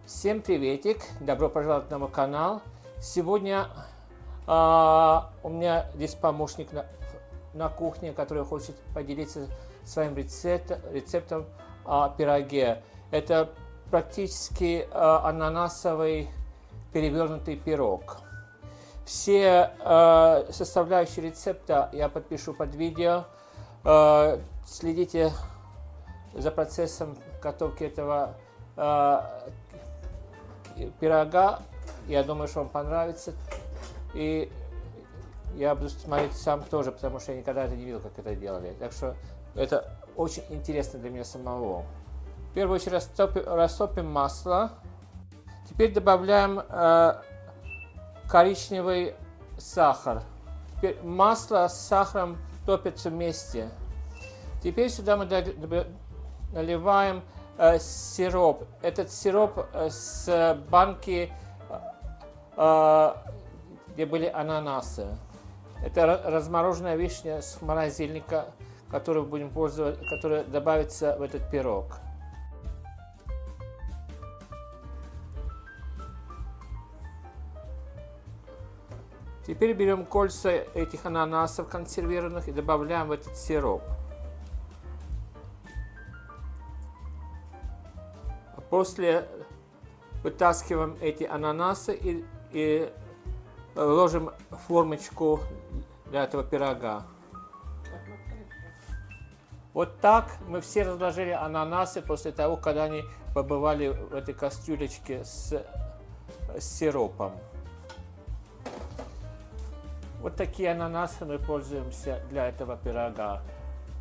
Всем приветик, добро пожаловать на мой канал. Сегодня у меня здесь помощник на кухне, который хочет поделиться своим рецептом о пироге. Это практически ананасовый перевернутый пирог. Все составляющие рецепта я подпишу под видео. Следите за процессом готовки этого пирога. Я думаю, что вам понравится. И я буду смотреть сам тоже, потому что я никогда это не видел, как это делали. Так что это очень интересно для меня самого. В первую очередь растопим масло. Теперь добавляем коричневый сахар. Теперь масло с сахаром топятся вместе. Теперь сюда мы наливаем сироп. Этот сироп с банки, где были ананасы. Это размороженная вишня с морозильника, которую будем пользоваться, которая добавится в этот пирог. Теперь берем кольца этих ананасов консервированных и добавляем в этот сироп. После вытаскиваем эти ананасы и ложим в формочку для этого пирога. Вот так мы все разложили ананасы после того, когда они побывали в этой кастрюлечке с сиропом. Вот такие ананасы мы пользуемся для этого пирога.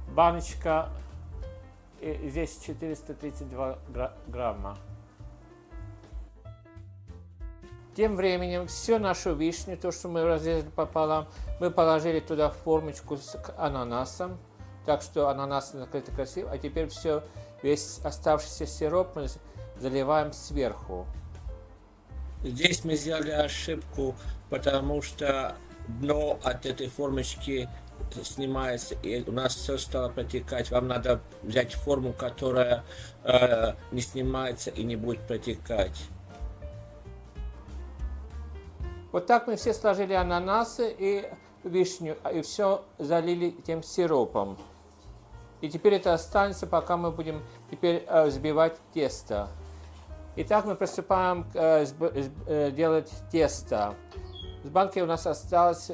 Баночка. И здесь 432 грамма. Тем временем всю нашу вишню, то, что мы разрезали пополам, мы положили туда в формочку с ананасом. Так что ананас накрыты красиво. А теперь все, весь оставшийся сироп мы заливаем сверху. Здесь мы сделали ошибку, потому что дно от этой формочки снимается, и у нас все стало протекать. Вам надо взять форму, которая не снимается и не будет протекать. Вот так мы все сложили ананасы и вишню, и все залили тем сиропом. И теперь это останется, пока мы будем теперь взбивать тесто. Итак, мы приступаем делать тесто. С банки у нас осталось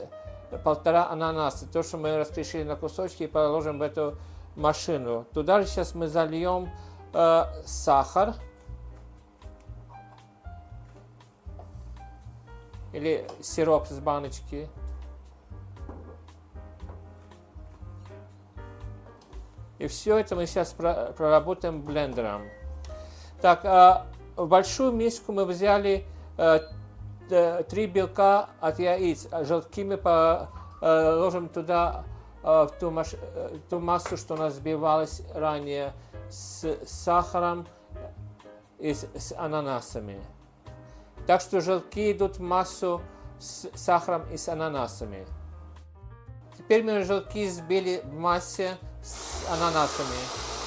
1,5 ананаса, то, что мы раскрошили на кусочки, и положим в эту машину. Туда же сейчас мы зальем сахар или сироп с баночки. И все это мы сейчас проработаем блендером. Так, в большую миску мы взяли 3 белка от яиц. Желтки мы положим туда в ту массу, что у нас взбивалась ранее с сахаром и с ананасами. Так что желтки идут в массу с сахаром и с ананасами. Теперь мы желтки взбили в массе с ананасами.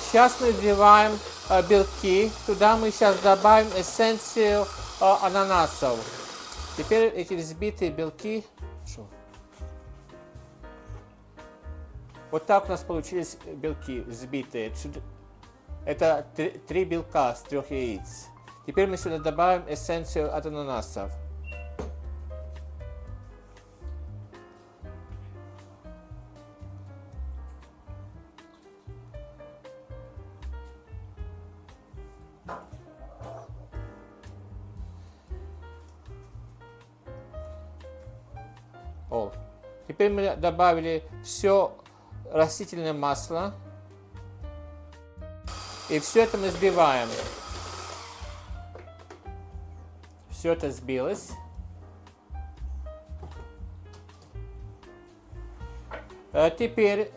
Сейчас мы вливаем белки. Туда мы сейчас добавим эссенцию ананасов. Теперь эти взбитые белки, вот так у нас получились белки взбитые. Это 3 белка с 3 яиц. Теперь мы сюда добавим эссенцию от ананасов. Теперь мы добавили все растительное масло. И все это мы взбиваем. Все это сбилось. Теперь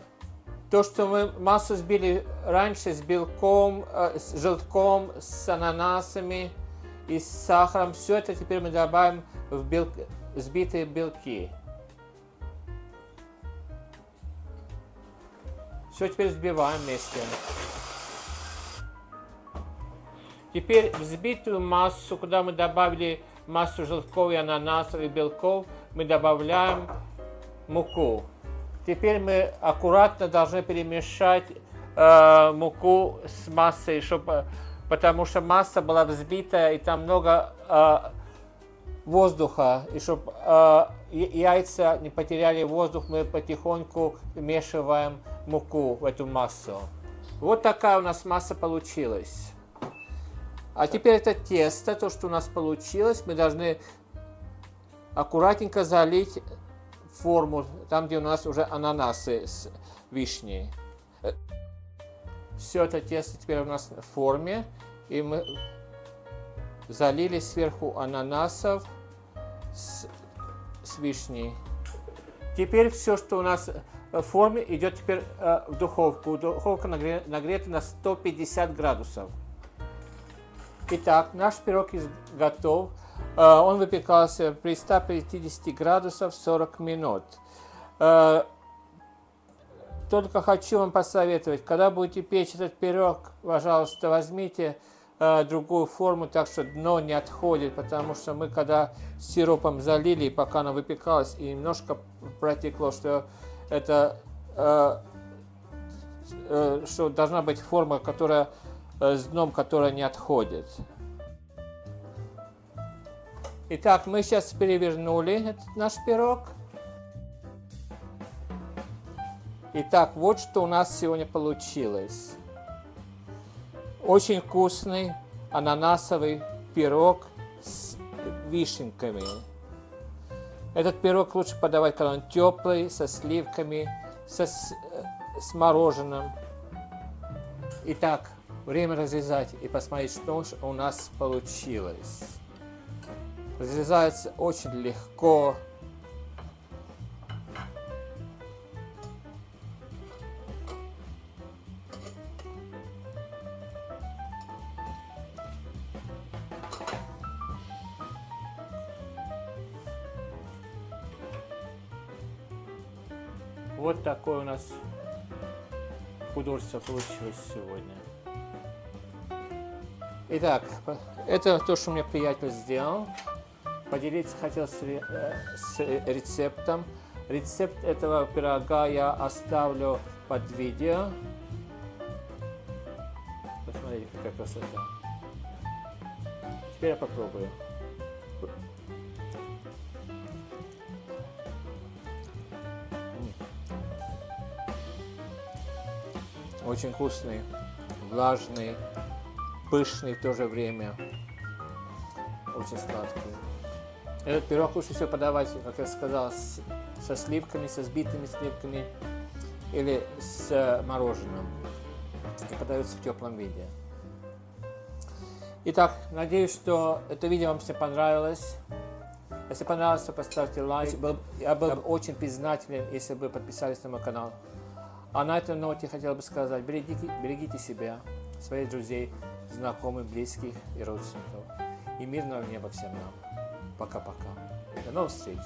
то, что мы массу сбили раньше с белком, с желтком, с ананасами и с сахаром, все это теперь мы добавим в взбитые белки. Все теперь взбиваем вместе. Теперь взбитую массу, куда мы добавили массу желтков и ананасов и белков, мы добавляем муку. Теперь мы аккуратно должны перемешать муку с массой, потому что масса была взбитая, и там много воздуха, и чтобы яйца не потеряли воздух, мы потихоньку вмешиваем муку в эту массу. Вот такая у нас масса получилась. А теперь это тесто, то, что у нас получилось, мы должны аккуратненько залить форму, там, где у нас уже ананасы с вишней. Все это тесто теперь у нас в форме, и мы залили сверху ананасов с вишней. Теперь все, что у нас в форме, идет теперь в духовку. Духовка нагрета на 150 градусов. Итак, наш пирог готов. Он выпекался при 150 градусах 40 минут. Только хочу вам посоветовать, когда будете печь этот пирог, пожалуйста, возьмите другую форму, так что дно не отходит, потому что мы когда сиропом залили, пока оно выпекалось, и немножко протекло, что это что должна быть форма, которая с дном, которая не отходит. Итак, мы сейчас перевернули этот наш пирог. Итак, вот что у нас сегодня получилось. Очень вкусный ананасовый пирог с вишенками. Этот пирог лучше подавать, когда он теплый, со сливками, с мороженым. Итак, время разрезать и посмотреть, что же у нас получилось. Разрезается очень легко. Вот такое у нас художество получилось сегодня. Итак, это то, что мне приятель сделал. Поделиться хотел с рецептом. Рецепт этого пирога я оставлю под видео. Посмотрите, какая красота. Теперь я попробую. Очень вкусный, влажный, пышный в то же время. Очень сладкий. Этот пирог лучше всего подавать, как я сказал, со сливками, со сбитыми сливками или с мороженым. И подается в теплом виде. Итак, надеюсь, что это видео вам всем понравилось. Если понравилось, то поставьте лайк. Я был бы очень признателен, если бы подписались на мой канал. А на этой ноте хотел бы сказать, берегите себя, своих друзей, знакомых, близких и родственников. И мирного неба всем нам. Пока-пока. До новых встреч.